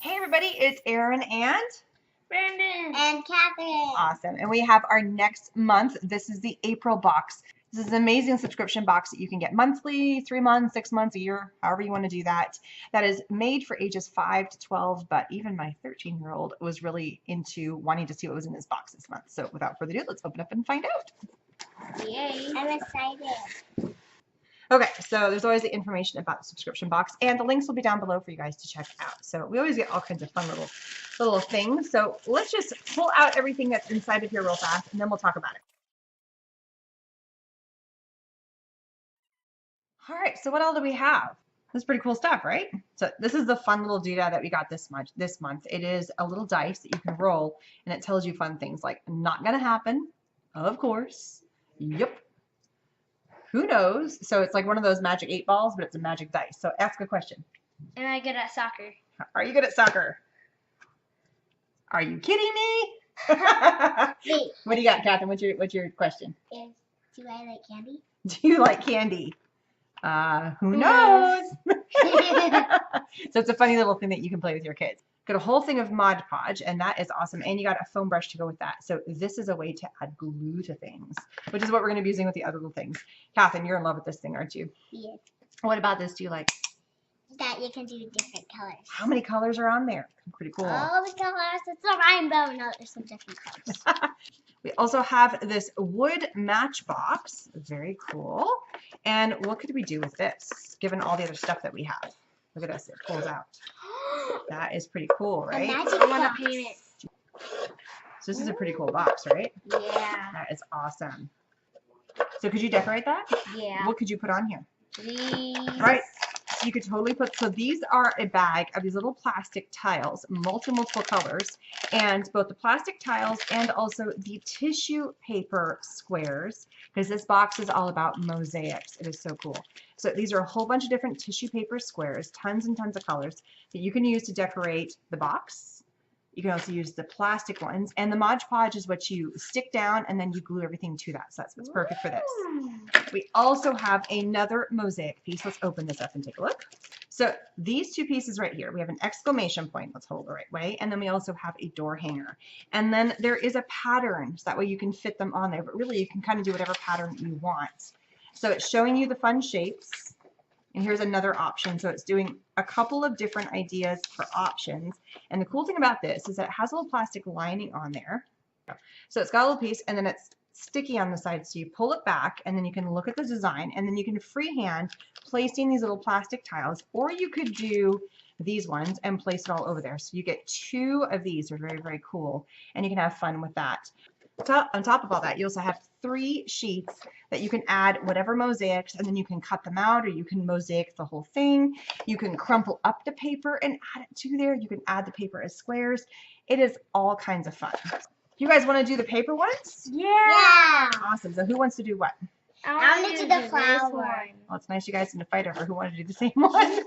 Hey everybody, it's Erin and Brandon and Catherine. Awesome. And we have our next month. This is the April box. This is an amazing subscription box that you can get monthly, 3 months, 6 months, a year, however you want to do that. That is made for ages 5 to 12, but even my 13-year-old was really into wanting to see what was in this box this month. So without further ado, let's open up and find out. Yay. I'm excited. Okay, so there's always the information about the subscription box, and the links will be down below for you guys to check out. So we always get all kinds of fun little things. So let's just pull out everything that's inside of here real fast, and then we'll talk about it. All right, so what all do we have? This is pretty cool stuff, right? So this is the fun little doodad that we got this month. It is a little dice that you can roll, and it tells you fun things like not gonna happen, of course, yep, who knows? So it's like one of those magic 8 balls, but it's a magic dice. So ask a question. Am I good at soccer? Are you good at soccer? Are you kidding me? Wait. What do you got, Catherine? What's your question? Do I like candy? Do you like candy? Who knows? So it's a funny little thing that you can play with your kids. Got a whole thing of Mod Podge, and that is awesome. And you got a foam brush to go with that. So this is a way to add glue to things, which is what we're going to be using with the other little things. Catherine, you're in love with this thing, aren't you? Yes. What about this do you like? That you can do different colors. How many colors are on there? Pretty cool. All the colors. It's a rainbow. No, there's some different colors. We also have this wood matchbox. Very cool. And what could we do with this, given all the other stuff that we have? Look at this. It pulls out. That is pretty cool, right? I want to paint it. So this is a pretty cool box, right? Yeah. That is awesome. So could you decorate that? Yeah. What could you put on here? Please. Right. You could totally put, so these are a bag of these little plastic tiles, multiple colors, and both the plastic tiles and also the tissue paper squares, because this box is all about mosaics. It is so cool. So these are a whole bunch of different tissue paper squares, tons and tons of colors that you can use to decorate the box. You can also use the plastic ones, and the Mod Podge is what you stick down and then you glue everything to that. So that's what's perfect for this. We also have another mosaic piece. Let's open this up and take a look. So these two pieces right here, we have an exclamation point. Let's hold it the right way. And then we also have a door hanger. And then there is a pattern, so that way you can fit them on there. But really, you can kind of do whatever pattern you want. So it's showing you the fun shapes. And here's another option. So it's doing a couple of different ideas for options. And the cool thing about this is that it has a little plastic lining on there. So it's got a little piece, and then it's sticky on the side. So you pull it back, and then you can look at the design, and then you can freehand placing these little plastic tiles, or you could do these ones and place it all over there. So you get 2 of these. They're very, very cool, and you can have fun with that. On top of all that, you also have 3 sheets that you can add whatever mosaics, and then you can cut them out, or you can mosaic the whole thing. You can crumple up the paper and add it to there. You can add the paper as squares. It is all kinds of fun. You guys want to do the paper ones? Yeah. Awesome. So who wants to do what? I want to do the flower one. Well, it's nice you guys didn't fight over who wanted to do the same one.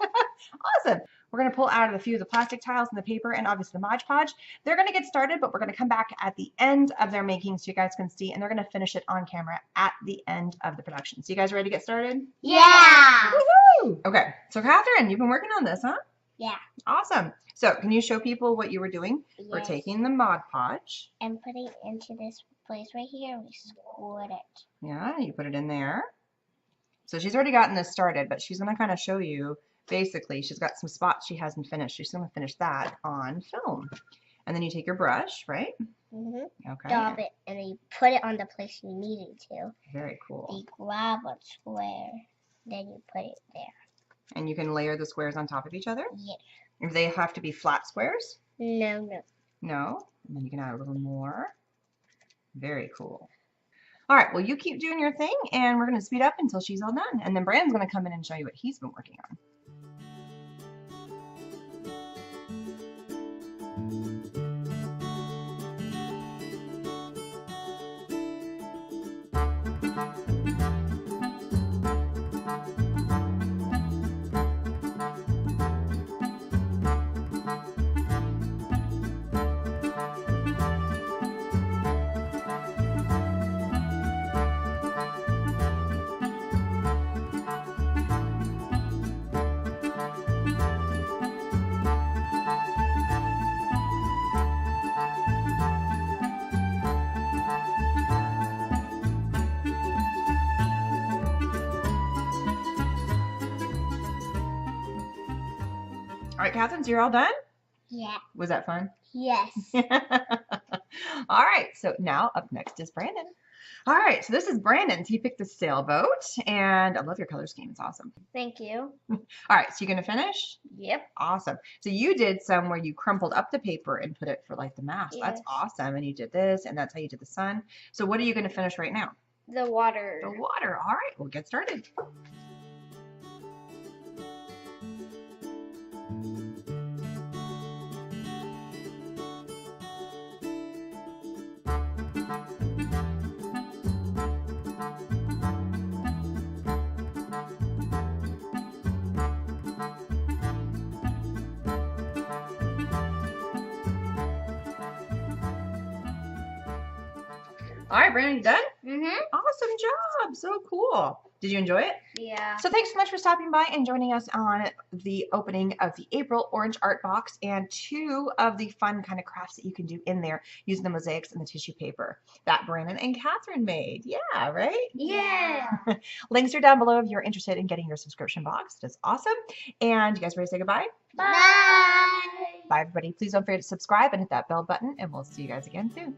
Awesome. We're going to pull out a few of the plastic tiles and the paper and obviously the Mod Podge. They're going to get started, but we're going to come back at the end of their making so you guys can see, and they're going to finish it on camera at the end of the production. So you guys ready to get started? Yeah. Woohoo! Okay. So Catherine, you've been working on this, huh? Yeah. Awesome. So can you show people what you were doing? Yes. We're taking the Mod Podge. And putting it into this place right here. We squirt it. Yeah, you put it in there. So she's already gotten this started, but she's going to kind of show you, basically, she's got some spots she hasn't finished. She's going to finish that on film. And then you take your brush, right? Mm-hmm. Okay. Dab it, and then you put it on the place you need it to. Very cool. You grab a square, then you put it there. And you can layer the squares on top of each other? Yes. If they have to be flat squares? No. No. And then you can add a little more. Very cool. All right, well, you keep doing your thing, and we're going to speed up until she's all done. And then Brandon's going to come in and show you what he's been working on. All right, Catherine, so you're all done? Yeah. Was that fun? Yes. All right, so now up next is Brandon. All right, so this is Brandon's. He picked the sailboat, and I love your color scheme. It's awesome. Thank you. All right, so you're gonna finish? Yep. Awesome. So you did some where you crumpled up the paper and put it for like the mast. That's Yes. awesome. And you did this, and that's how you did the sun. So what are you gonna finish right now? The water. The water. All right, we'll get started. All right, Brandon, you done? Mm-hmm. Awesome job. So cool. Did you enjoy it? Yeah. So thanks so much for stopping by and joining us on the opening of the April Orange Art Box and 2 of the fun kind of crafts that you can do in there using the mosaics and the tissue paper that Brandon and Catherine made. Yeah, right? Yeah. Links are down below if you're interested in getting your subscription box. That's awesome. And you guys ready to say goodbye? Bye. Bye, everybody. Please don't forget to subscribe and hit that bell button, and we'll see you guys again soon.